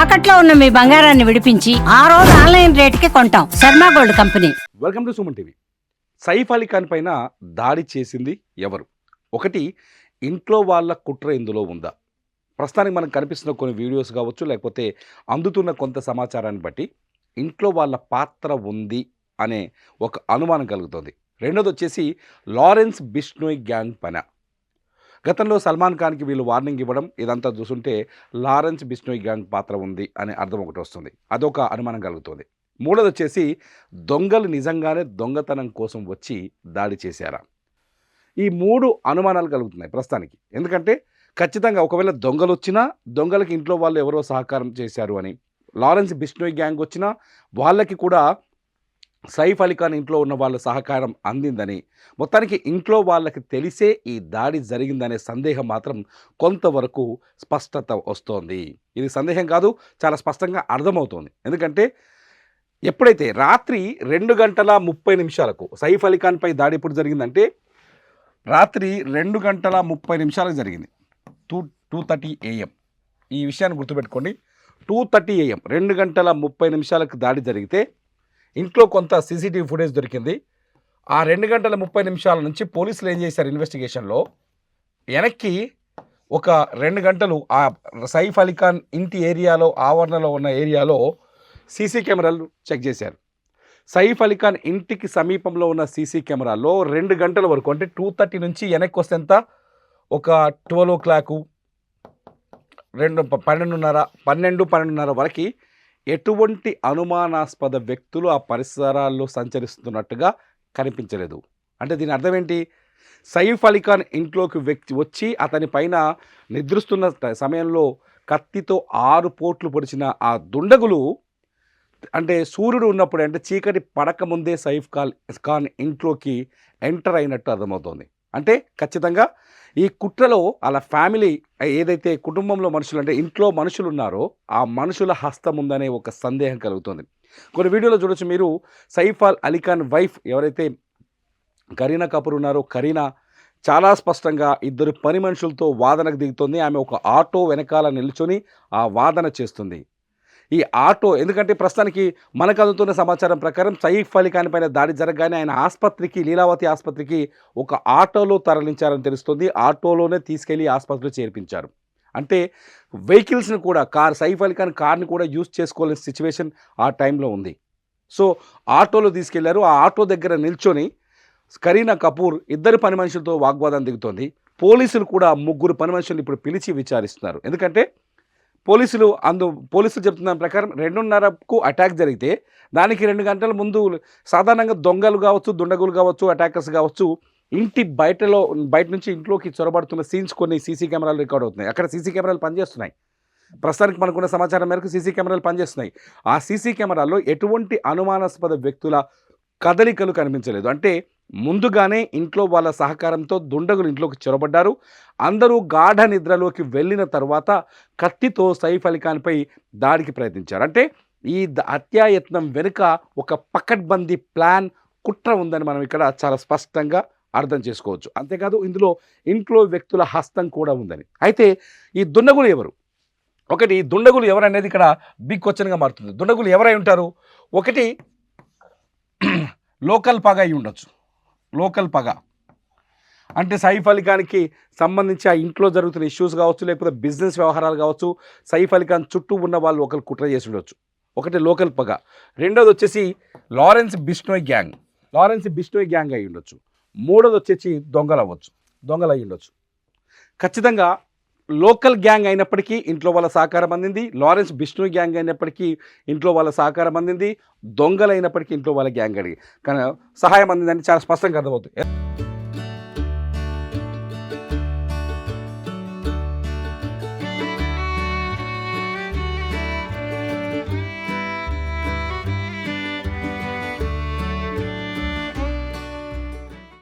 తాకట్లో ఉన్న మీ బంగారాన్ని విడిపించి ఆ రోజు ఆన్లైన్ రేటుకి కొంటాం. Sharma gold company. Welcome to Suman TV. Saif Ali Khan పైన దాడి చేసింది ఎవరు? ఒకటి, ఇంట్లో వాళ్ళ కుట్ర ఇందులో ఉందా? ప్రస్తుతానికి మనకు కనిపిస్తున్న కొన్ని వీడియోస్ కావచ్చు, లేకపోతే అందుతున్న కొంత సమాచారాన్ని బట్టి ఇంట్లో వాళ్ళ పాత్ర ఉంది అనే ఒక అనుమానం కలుగుతుంది. రెండోది వచ్చేసి లారెన్స్ బిష్నోయ్ గ్యాంగ్ పైన. గతంలో సల్మాన్ ఖాన్కి వీళ్ళు వార్నింగ్ ఇవ్వడం, ఇదంతా చూస్తుంటే లారెన్స్ బిష్నోయ్ గ్యాంగ్ పాత్ర ఉంది అనే అర్థం ఒకటి వస్తుంది. అదొక అనుమానం కలుగుతుంది. మూడోది వచ్చేసి దొంగలు నిజంగానే దొంగతనం కోసం వచ్చి దాడి చేశారా? ఈ మూడు అనుమానాలు కలుగుతున్నాయి ప్రస్తుతానికి. ఎందుకంటే ఖచ్చితంగా ఒకవేళ దొంగలు వచ్చినా దొంగలకి ఇంట్లో వాళ్ళు ఎవరో సహకారం చేశారు అని, లారెన్స్ బిష్నోయ్ గ్యాంగ్ వచ్చినా వాళ్ళకి కూడా సైఫ్ అలీ ఖాన్ ఇంట్లో ఉన్న వాళ్ళ సహకారం అందిందని, మొత్తానికి ఇంట్లో వాళ్ళకి తెలిసే ఈ దాడి జరిగిందనే సందేహం మాత్రం కొంతవరకు స్పష్టత వస్తోంది. ఇది సందేహం కాదు, చాలా స్పష్టంగా అర్థమవుతోంది. ఎందుకంటే ఎప్పుడైతే రాత్రి 2:30 సైఫ్ అలీ ఖాన్ పై దాడి ఎప్పుడు జరిగిందంటే రాత్రి 2:30 జరిగింది. 2:30 AM. ఈ విషయాన్ని గుర్తుపెట్టుకోండి. 2:30 AM 2:30 దాడి జరిగితే ఇంట్లో కొంత సీసీటీవీ ఫుటేజ్ దొరికింది. ఆ 2:30 నుంచి పోలీసులు ఏం చేశారు, ఇన్వెస్టిగేషన్లో వెనక్కి ఒక 2 గంటలు ఆ సైఫ్ అలీ ఖాన్ ఇంటి ఏరియాలో, ఆవరణలో ఉన్న ఏరియాలో సీసీ కెమెరాలు చెక్ చేశారు. సైఫ్ అలీ ఖాన్ ఇంటికి సమీపంలో ఉన్న సీసీ కెమెరాల్లో 2 గంటల వరకు, అంటే 2:30 నుంచి వెనక్కి వస్తే ఎంత, ఒక 12 o'clock, 12:30 వరకు ఎటువంటి అనుమానాస్పద వ్యక్తులు ఆ పరిసరాల్లో సంచరిస్తున్నట్టుగా కనిపించలేదు. అంటే దీని అర్థం ఏంటి? సైఫ్ అలీ ఖాన్ ఇంట్లోకి వ్యక్తి వచ్చి అతని పైన నిద్రిస్తున్న సమయంలో కత్తితో 6 పోట్లు పొడిచిన ఆ దుండగులు, అంటే సూర్యుడు ఉన్నప్పుడు, అంటే చీకటి పడకముందే సైఫ్ ఖాన్ ఇంట్లోకి ఎంటర్ అయినట్టు అర్థమవుతోంది. అంటే ఖచ్చితంగా ఈ కుట్రలో అలా ఫ్యామిలీ, ఏదైతే కుటుంబంలో మనుషులు, అంటే ఇంట్లో మనుషులు ఉన్నారో ఆ మనుషుల హస్తం ఉందనే ఒక సందేహం కలుగుతుంది. కొన్ని వీడియోలో చూడొచ్చు మీరు, సైఫ్ అలీ ఖాన్ వైఫ్ ఎవరైతే కరీనా కపూర్ ఉన్నారో, కరీనా చాలా స్పష్టంగా ఇద్దరు పని మనుషులతో వాదనకు దిగుతుంది. ఆమె ఒక ఆటో వెనకాల నిల్చొని ఆ వాదన చేస్తుంది. ఈ ఆటో, ఎందుకంటే ప్రస్తుతానికి మనకు అందుతున్న సమాచారం ప్రకారం సైఫ్ అలీ ఖాన్ పైన దాడి జరగగానే ఆయన ఆసుపత్రికి, లీలావతి ఆసుపత్రికి ఒక ఆటోలో తరలించారని తెలుస్తుంది. ఆటోలోనే తీసుకెళ్లి ఆసుపత్రిలో చేర్పించారు. అంటే వెహికల్స్ని కూడా, సైఫ్ అలీ ఖాన్ కార్ని కూడా యూజ్ చేసుకోలేని సిచ్యువేషన్ ఆ టైంలో ఉంది. సో ఆటోలో తీసుకెళ్లారు. ఆ ఆటో దగ్గర నిల్చొని కరీనా కపూర్ ఇద్దరు పని మనుషులతో వాగ్వాదం దిగుతోంది. పోలీసులు కూడా 3 పని మనుషులు ఇప్పుడు పిలిచి విచారిస్తున్నారు. ఎందుకంటే పోలీసులు చెప్తున్న ప్రకారం 2:30 అటాక్ జరిగితే దానికి 2 గంటల ముందు సాధారణంగా దొంగలు కావచ్చు, దుండగులు కావచ్చు, అటాకర్స్ కావచ్చు, ఇంటి బయట నుంచి ఇంట్లోకి చొరబడుతున్న సీన్స్ కొన్ని సీసీ కెమెరాలు రికార్డ్ అవుతున్నాయి. అక్కడ సీసీ కెమెరాలు పనిచేస్తున్నాయి. ప్రస్తుతానికి మనకున్న సమాచారం మేరకు సీసీ కెమెరాలు పనిచేస్తున్నాయి. ఆ సీసీ కెమెరాల్లో ఎటువంటి అనుమానాస్పద వ్యక్తుల కదలికలు కనిపించలేదు. అంటే ముందుగానే ఇంట్లో వాళ్ళ సహకారంతో దుండగులు ఇంట్లోకి చొరబడ్డారు. అందరూ గాఢ నిద్రలోకి వెళ్ళిన తర్వాత కత్తితో సైఫ్ అలీ ఖాన్పై దాడికి ప్రయత్నించారు. అంటే ఈ హత్యాయత్నం వెనుక ఒక పకడ్బందీ ప్లాన్, కుట్ర ఉందని మనం ఇక్కడ చాలా స్పష్టంగా అర్థం చేసుకోవచ్చు. అంతేకాదు ఇందులో ఇంట్లో వ్యక్తుల హస్తం కూడా ఉందని. అయితే ఈ దుండగులు ఎవరు? ఒకటి, దుండగులు ఎవరనేది ఇక్కడ బిగ్ క్వశ్చన్గా మారుతుంది. దుండగులు ఎవరై ఉంటారు? ఒకటి, లోకల్ పగ అయి ఉండొచ్చు. లోకల్ పగ అంటే సైఫ్ అలీ ఖాన్కి సంబంధించి ఆ ఇంట్లో జరుగుతున్న ఇష్యూస్ కావచ్చు, లేకపోతే బిజినెస్ వ్యవహారాలు కావచ్చు, సైఫ్ అలీ ఖాన్ చుట్టూ ఉన్న వాళ్ళు ఒకరు కుట్ర చేసి ఉండొచ్చు. ఒకటి లోకల్ పగ. రెండోది వచ్చేసి లారెన్స్ బిష్నోయ్ గ్యాంగ్ అయి ఉండొచ్చు. మూడోది వచ్చేసి దొంగలు అయి ఉండొచ్చు. ఖచ్చితంగా లోకల్ గ్యాంగ్ అయినప్పటికీ ఇంట్లో వాళ్ళ సహకారం అందింది. లారెన్స్ బిష్నోయ్ గ్యాంగ్ అయినప్పటికీ ఇంట్లో వాళ్ళ సహకారం అందింది. దొంగలు అయినప్పటికీ ఇంట్లో వాళ్ళ గ్యాంగ్ కానీ సహాయం అందిందని చాలా స్పష్టంగా అర్థమవుతుంది.